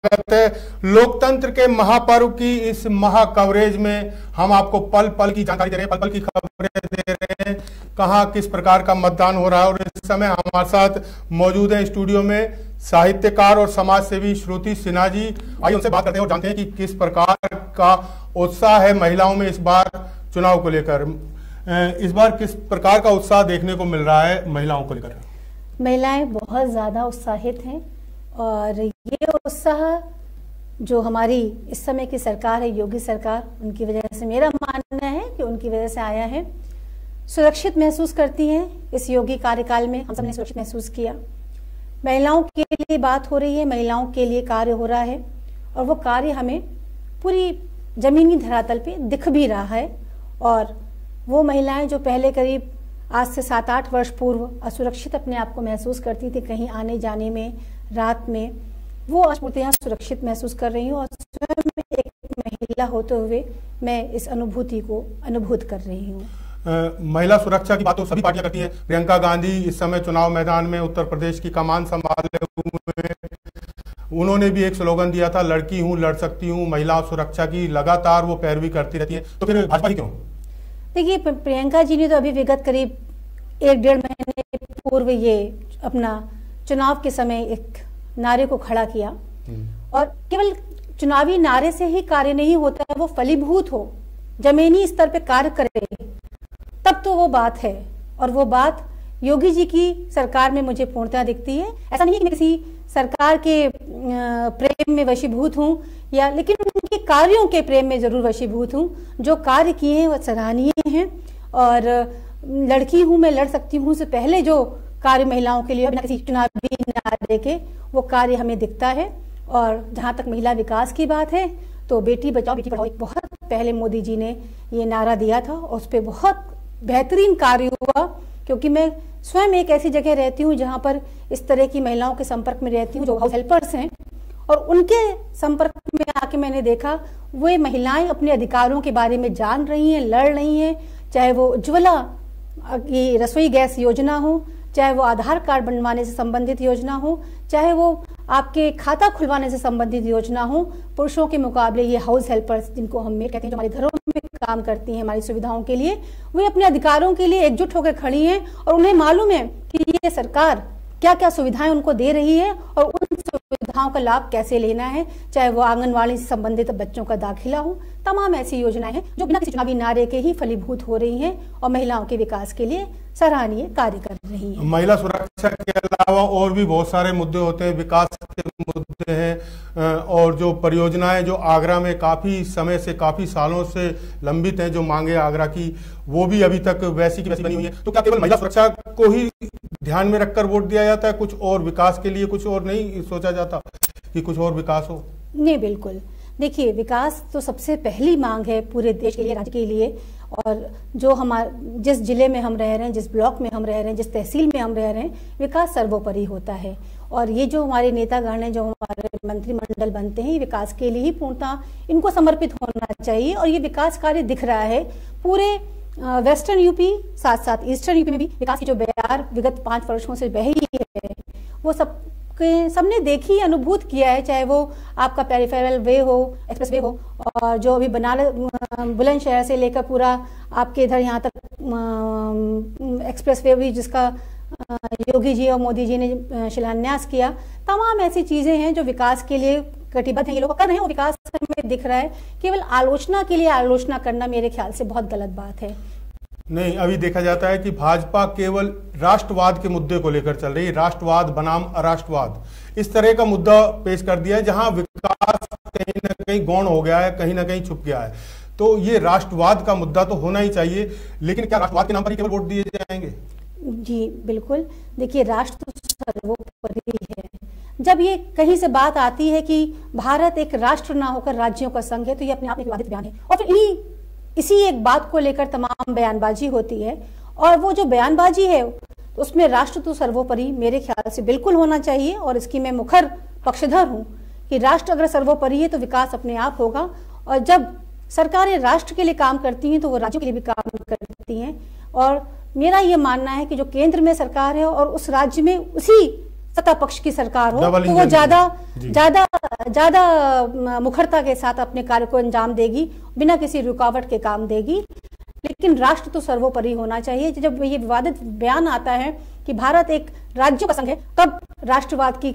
स्वागत है। लोकतंत्र के महापर्व की इस महा कवरेज में हम आपको पल पल की जानकारी दे रहे हैं, पल पल की खबरें दे रहे हैं, कहां किस प्रकार का मतदान हो रहा है। और इस समय हमारे साथ मौजूद है स्टूडियो में साहित्यकार और समाज सेवी श्रुति सिन्हा जी। आइए उनसे बात करते हैं और जानते हैं कि किस प्रकार का उत्साह है महिलाओं में इस बार चुनाव को लेकर। इस बार किस प्रकार का उत्साह देखने को मिल रहा है महिलाओं को लेकर? महिलाएं बहुत ज़्यादा उत्साहित हैं और ये उत्साह जो हमारी इस समय की सरकार है, योगी सरकार, उनकी वजह से, मेरा मानना है कि उनकी वजह से आया है। सुरक्षित महसूस करती हैं। इस योगी कार्यकाल में हम सबने सुरक्षित महसूस किया। महिलाओं के लिए बात हो रही है, महिलाओं के लिए कार्य हो रहा है और वो कार्य हमें पूरी जमीनी धरातल पे दिख भी रहा है। और वो महिलाएं जो पहले करीब आज से 7-8 वर्ष पूर्व असुरक्षित अपने आप को महसूस करती थी कहीं आने जाने में, रात में, वो आज पूर्णतः सुरक्षित महसूस कर रही हूँ। और स्वयं एक महिला होते हुए मैं इस अनुभूति को अनुभूत कर रही हूँ। महिला सुरक्षा की बात तो सभी पार्टियां करती हैं। प्रियंका गांधी इस समय चुनाव मैदान में उत्तर प्रदेश की कमान संभाले हुए, उन्होंने भी एक स्लोगन दिया था, लड़की हूँ लड़ सकती हूँ। महिला सुरक्षा की लगातार वो पैरवी करती रहती है, तो फिर भाजपा ही क्यों? देखिए, प्रियंका जी ने तो अभी विगत करीब 1-1.5 महीने पूर्व ये अपना चुनाव के समय एक नारे को खड़ा किया। और केवल चुनावी नारे से ही कार्य नहीं होता है, वो फलीभूत हो, जमीनी स्तर पे कार्य करे, तब तो वो बात है। और वो बात योगी जी की सरकार में मुझे पूर्णतः दिखती है। ऐसा नहीं कि मैं किसी सरकार के प्रेम में वशीभूत हूँ, या लेकिन उनके कार्यों के प्रेम में जरूर वशीभूत हूँ। जो कार्य किए हैं वो सराहनीय हैं। और लड़की हूँ मैं लड़ सकती हूँ से पहले जो कार्य महिलाओं के लिए बिना किसी चुनावी नारे के, वो कार्य हमें दिखता है। और जहाँ तक महिला विकास की बात है तो बेटी बचाओ बेटी पढ़ाओ, बहुत पहले मोदी जी ने ये नारा दिया था और उस पर बहुत बेहतरीन कार्य हुआ। क्योंकि मैं स्वयं एक ऐसी जगह रहती हूँ जहाँ पर इस तरह की महिलाओं के संपर्क में रहती हूँ जो हाउस हेल्पर्स हैं, और उनके संपर्क में आके मैंने देखा वे महिलाएं अपने अधिकारों के बारे में जान रही हैं, लड़ रही हैं। चाहे वो उज्ज्वला की रसोई गैस योजना हो, चाहे वो आधार कार्ड बनवाने से संबंधित योजना हो, चाहे वो आपके खाता खुलवाने से संबंधित योजना हो, पुरुषों के मुकाबले ये हाउस हेल्पर्स, जिनको हम कहते हैं, जो हमारे घरों में काम करती हैं हमारी सुविधाओं के लिए, वे अपने अधिकारों के लिए एकजुट होकर खड़ी हैं। और उन्हें मालूम है कि ये सरकार क्या क्या सुविधाएं उनको दे रही है और उन सुविधाओं का लाभ कैसे लेना है। चाहे वो आंगनवाड़ी से संबंधित बच्चों का दाखिला हो, तमाम ऐसी योजनाएं हैं जो बिना किसी चुनावी नारे के ही फलीभूत हो रही हैं और महिलाओं के विकास के लिए सराहनीय कार्य कर रही हैं। महिला सुरक्षा के अलावा और भी बहुत सारे मुद्दे होते हैं, विकास के मुद्दे हैं, और जो परियोजनाएं जो आगरा में काफी समय से, काफी सालों से लंबित हैं, जो मांगे आगरा की, वो भी अभी तक वैसी की वैसी बनी हुई है। तो क्या केवल महिला सुरक्षा को ही ध्यान में रखकर वोट दिया जाता है? कुछ और विकास के लिए कुछ और नहीं सोचा जाता कि कुछ और विकास हो? नहीं, बिल्कुल। देखिए, विकास तो सबसे पहली मांग है पूरे देश के लिए, राज्य के लिए। और जो जिस जिले में हम रह रहे हैं, जिस ब्लॉक में हम रह रहे हैं, जिस तहसील में हम रह रहे हैं, विकास सर्वोपरि होता है। और ये जो हमारे नेतागण हैं, जो हमारे मंत्रिमंडल बनते हैं, ये विकास के लिए ही पूर्णतः इनको समर्पित होना चाहिए। और ये विकास कार्य दिख रहा है पूरे वेस्टर्न यूपी, साथ साथ ईस्टर्न यूपी में भी विकास की जो बयार विगत 5 वर्षों से बह ही है, वो सबने देखी, अनुभूत किया है। चाहे वो आपका पेरिफेरल वे हो, एक्सप्रेस वे हो, और जो अभी बुलंदशहर से लेकर पूरा आपके इधर यहाँ तक एक्सप्रेस वे भी, जिसका योगी जी और मोदी जी ने शिलान्यास किया। तमाम ऐसी चीजें हैं जो विकास के लिए कटिबद्ध हैं, ये लोग कर रहे हैं, वो विकास में दिख रहा है। केवल आलोचना के लिए आलोचना करना मेरे ख्याल से बहुत गलत बात है। नहीं, अभी देखा जाता है कि भाजपा केवल राष्ट्रवाद के मुद्दे को लेकर चल रही है, राष्ट्रवाद बनाम अराष्ट्रवाद, इस तरह का मुद्दा पेश कर दिया है, जहां विकास कहीं ना कहीं गौण हो गया है, कहीं ना कहीं छुप गया है। तो ये राष्ट्रवाद का मुद्दा तो होना ही चाहिए, लेकिन क्या राष्ट्रवाद के नाम पर ही केवल वोट दिए जाएंगे? जी बिल्कुल। देखिए, राष्ट्र तो सर्वोपरि है। जब ये कहीं से बात आती है कि भारत एक राष्ट्र ना होकर राज्यों का संघ है, तो ये अपने आप में विवादित बयान है। और फिर इसी एक बात को लेकर तमाम बयानबाजी होती है। और वो जो बयानबाजी है उसमें राष्ट्र तो सर्वोपरि मेरे ख्याल से बिल्कुल होना चाहिए। और इसकी मैं मुखर पक्षधर हूँ कि राष्ट्र अगर सर्वोपरि है तो विकास अपने आप होगा। और जब सरकारें राष्ट्र के लिए काम करती हैं तो वो राज्यों के लिए भी काम करती हैं। और मेरा ये मानना है कि जो केंद्र में सरकार है और उस राज्य में उसी सत्ता पक्ष की सरकार हो डबल तो वो इंजन ज्यादा मुखरता के साथ अपने कार्य को अंजाम देगी, बिना किसी रुकावट के काम देगी। लेकिन राष्ट्र तो सर्वोपरि होना चाहिए। जब ये विवादित बयान आता है कि भारत एक राज्यों का संघ है, तब राष्ट्रवाद की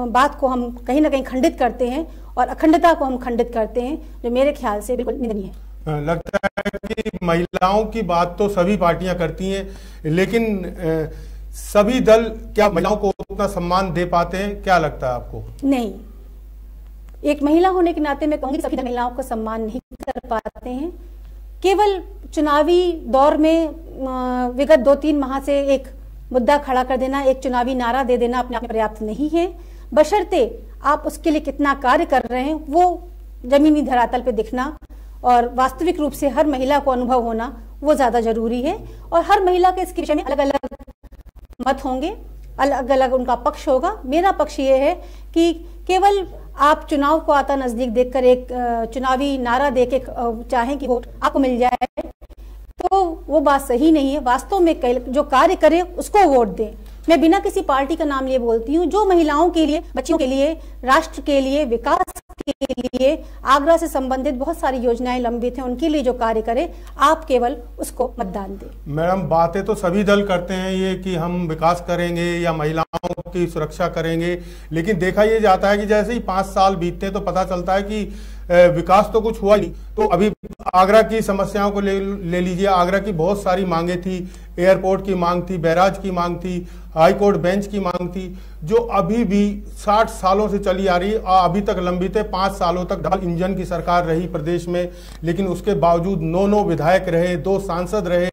बात को हम कहीं ना कहीं खंडित करते हैं और अखंडता को हम खंडित करते हैं, जो मेरे ख्याल से बिल्कुल निंदनीय है। लगता है कि महिलाओं की बात तो सभी पार्टियां करती हैं, लेकिन सभी दल क्या महिलाओं को उतना सम्मान दे पाते हैं? क्या लगता है आपको? नहीं, एक महिला होने के नाते मैं कहूंगी सभी महिलाओं को सम्मान नहीं कर पाते हैं। केवल चुनावी दौर में विगत 2-3 माह से एक मुद्दा खड़ा कर देना, एक चुनावी नारा दे देना अपने आप में पर्याप्त नहीं है। बशर्ते आप उसके लिए कितना कार्य कर रहे हैं वो जमीनी धरातल पे दिखना और वास्तविक रूप से हर महिला को अनुभव होना वो ज्यादा जरूरी है। और हर महिला के इसके विषय में अलग अलग मत होंगे, अलग अलग उनका पक्ष होगा। मेरा पक्ष ये है कि केवल आप चुनाव को आता नजदीक देखकर एक चुनावी नारा देके चाहें कि वोट आपको मिल जाए, तो वो बात सही नहीं है। वास्तव में जो कार्य करे उसको वोट दें। मैं बिना किसी पार्टी का नाम लिए बोलती हूँ, जो महिलाओं के लिए, बच्चियों के लिए, राष्ट्र के लिए, विकास के लिए आगरा से संबंधित बहुत सारी योजनाएं लंबित हैं, उनके लिए जो कार्य करे, आप केवल उसको मतदान दें। मैडम, बातें तो सभी दल करते हैं ये कि हम विकास करेंगे या महिलाओं की सुरक्षा करेंगे, लेकिन देखा ये जाता है कि जैसे ही 5 साल बीतते हैं तो पता चलता है कि विकास तो कुछ हुआ नहीं। तो अभी आगरा की समस्याओं को ले लीजिए। आगरा की बहुत सारी मांगे थी, एयरपोर्ट की मांग थी, बैराज की मांग थी, हाई कोर्ट बेंच की मांग थी, जो अभी भी 60 सालों से चली आ रही है और अभी तक लंबित है। 5 सालों तक डबल इंजन की सरकार रही प्रदेश में, लेकिन उसके बावजूद 9 विधायक रहे, 2 सांसद रहे,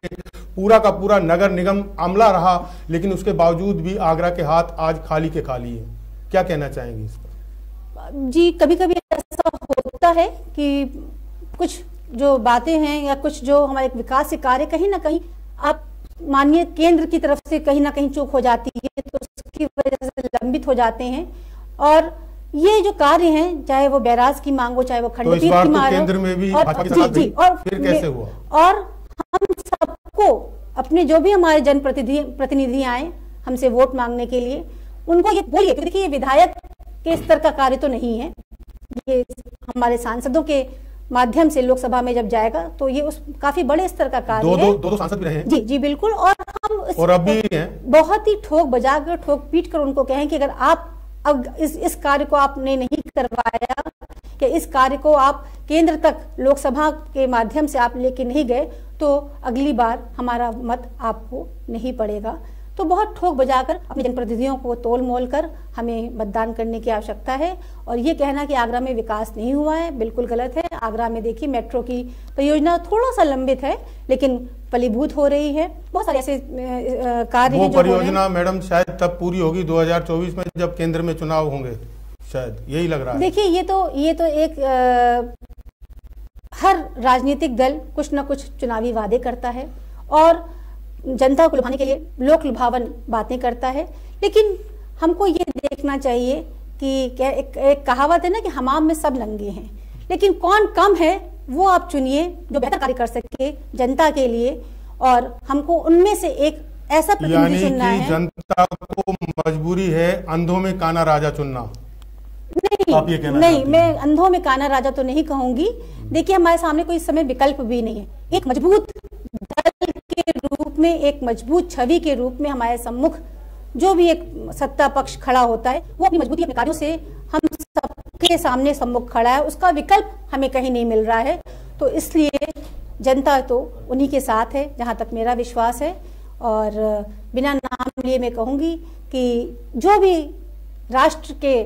पूरा का पूरा नगर निगम अमला रहा, लेकिन उसके बावजूद भी आगरा के हाथ आज खाली के खाली है। क्या कहना चाहेंगे इस पर? जी, कभी कभी ऐसा होता है कि कुछ जो बातें हैं या कुछ जो हमारे विकास के कार्य कहीं ना कहीं आप माननीय केंद्र की तरफ से कहीं ना कहीं चूक हो जाती है, तो उसकी वजह से लंबित हो जाते हैं। और ये जो कार्य हैं, चाहे वो बैराज की मांग हो, चाहे वो खंडपीठ की मांग हो, केंद्र में भी और फिर कैसे हुआ? और हम सबको अपने जो भी हमारे जनप्रतिनिधि आए हमसे वोट मांगने के लिए, उनको ये बोलिए कि देखिए ये विधायक के स्तर का कार्य तो नहीं है, ये हमारे सांसदों के माध्यम से लोकसभा में जब जाएगा तो ये उस काफी बड़े स्तर का कार्य है। दो सांसद भी रहे हैं। जी जी बिल्कुल। और हम और अभी बहुत ही ठोक बजाकर, ठोक पीट कर उनको कहें कि अगर आप अब इस कार्य को आपने नहीं करवाया, कि इस कार्य को आप केंद्र तक लोकसभा के माध्यम से आप लेके नहीं गए, तो अगली बार हमारा मत आपको नहीं पड़ेगा। तो बहुत ठोक बजाकर अपने जनप्रतिनिधियों को तोल मोल कर हमें मतदान करने की आवश्यकता है। और ये कहना कि आगरा में विकास नहीं हुआ है, बिल्कुल गलत है। आगरा में देखिए मेट्रो की परियोजना थोड़ा सा लंबित है, लेकिन फलीभूत हो रही है। बहुत सारे ऐसे कार्य हैं जो परियोजना मैडम शायद तब पूरी होगी 2024 में, जब केंद्र में चुनाव होंगे, शायद यही लग रहा है। देखिए ये तो एक हर राजनीतिक दल कुछ न कुछ चुनावी वादे करता है और जनता को लुभाने के लिए लोक लुभावन बातें करता है, लेकिन हमको ये देखना चाहिए कि एक कहावत है ना कि हमाम में सब नंगे हैं, लेकिन कौन कम है वो आप चुनिए जो बेहतर कार्य कर सके जनता के लिए। और हमको उनमें से एक ऐसा प्रतिनिधि चुनना है। जनता को मजबूरी है अंधों में काना राजा चुनना? नहीं, मैं अंधों में काना राजा तो नहीं कहूंगी। देखिए, हमारे सामने कोई इस समय विकल्प भी नहीं है। एक मजबूत दल के रूप में, एक मजबूत छवि के रूप में हमारे सम्मुख जो भी एक सत्ता पक्ष खड़ा होता है, वो अपनी मजबूती, अपने कार्यों से हम सबके सामने सम्मुख खड़ा है। उसका विकल्प हमें कहीं नहीं मिल रहा है। तो इसलिए जनता तो उन्हीं के साथ है, जहां तक मेरा विश्वास है। और बिना नाम लिए मैं कहूंगी कि जो भी राष्ट्र के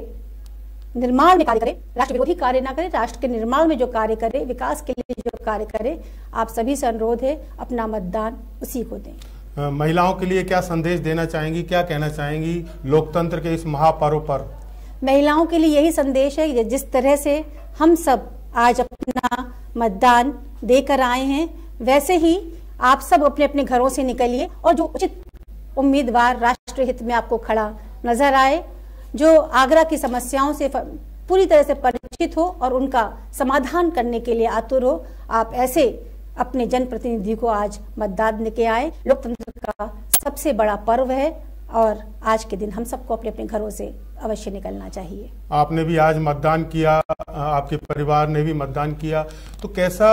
निर्माण में कार्य करे, राष्ट्र विरोधी कार्य ना करे, राष्ट्र के निर्माण में जो कार्य करे, विकास के लिए जो कार्य करे, आप सभी से अनुरोध है अपना मतदान उसी को दें। महिलाओं के लिए क्या संदेश देना चाहेंगी, क्या कहना चाहेंगी लोकतंत्र के इस महापर्व पर? महिलाओं के लिए यही संदेश है कि जिस तरह से हम सब आज अपना मतदान देकर आए हैं, वैसे ही आप सब अपने अपने घरों से निकलिए और जो उचित उम्मीदवार राष्ट्र हित में आपको खड़ा नजर आए, जो आगरा की समस्याओं से पूरी तरह से परिचित हो और उनका समाधान करने के लिए आतुर हो, आप ऐसे अपने जनप्रतिनिधि को आज मतदान देके आए। लोकतंत्र का सबसे बड़ा पर्व है और आज के दिन हम सबको अपने अपने घरों से अवश्य निकलना चाहिए। आपने भी आज मतदान किया, आपके परिवार ने भी मतदान किया, तो कैसा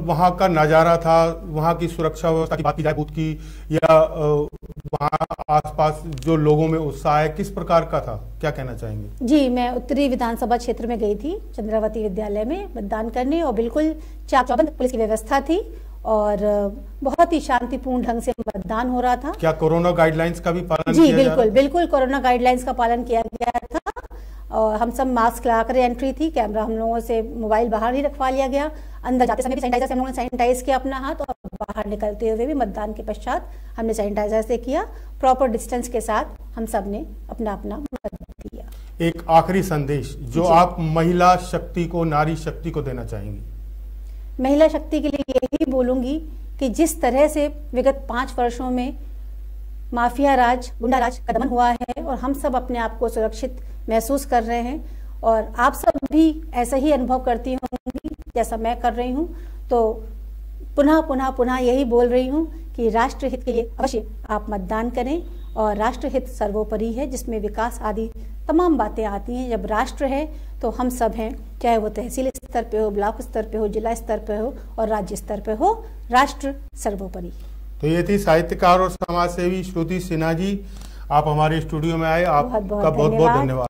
वहाँ का नज़ारा था? वहाँ की सुरक्षा व्यवस्था की बात की जाए बूथ की, या वहाँ आसपास जो लोगों में उत्साह है किस प्रकार का था, क्या कहना चाहेंगे? जी, मैं उत्तरी विधानसभा क्षेत्र में गई थी चंद्रावती विद्यालय में मतदान करने, और बिल्कुल चाक चौबंद पुलिस की व्यवस्था थी और बहुत ही शांतिपूर्ण ढंग से मतदान हो रहा था। क्या कोरोना गाइडलाइंस का भी पालन जी किया जा रहा बिल्कुल बिल्कुल कोरोना गाइडलाइंस का पालन किया गया था, और हम सब मास्क लगाकर एंट्री थी। कैमरा हम लोगों से, मोबाइल बाहर ही रखवा लिया गया। अंदर जाते समय भी सैनिटाइजर से हम लोगों ने सैनिटाइज किया अपना हाथ, और बाहर निकलते हुए भी मतदान के पश्चात हमने सैनिटाइजर से किया। प्रॉपर डिस्टेंस के साथ हम सब ने अपना अपना मत दिया। एक आखिरी संदेश जो आप महिला शक्ति को, नारी शक्ति को देना चाहेंगी? महिला शक्ति के लिए यही बोलूंगी कि जिस तरह से विगत 5 वर्षों में माफिया राज, गुंडा राज का दमन हुआ है, और हम सब अपने आप को सुरक्षित महसूस कर रहे हैं, और आप सब भी ऐसा ही अनुभव करती होंगी जैसा मैं कर रही हूँ, तो पुनः पुनः पुनः यही बोल रही हूँ कि राष्ट्र हित के लिए अवश्य आप मतदान करें, और राष्ट्र हित सर्वोपरि है, जिसमें विकास आदि तमाम बातें आती हैं। जब राष्ट्र है तो हम सब हैं, चाहे वो तहसील स्तर पे हो, ब्लॉक स्तर पे हो, जिला स्तर पे हो और राज्य स्तर पे हो, राष्ट्र सर्वोपरि। तो ये थी साहित्यकार और समाजसेवी श्रुति सिन्हा जी, आप हमारे स्टूडियो में आए, आपका बहुत बहुत धन्यवाद।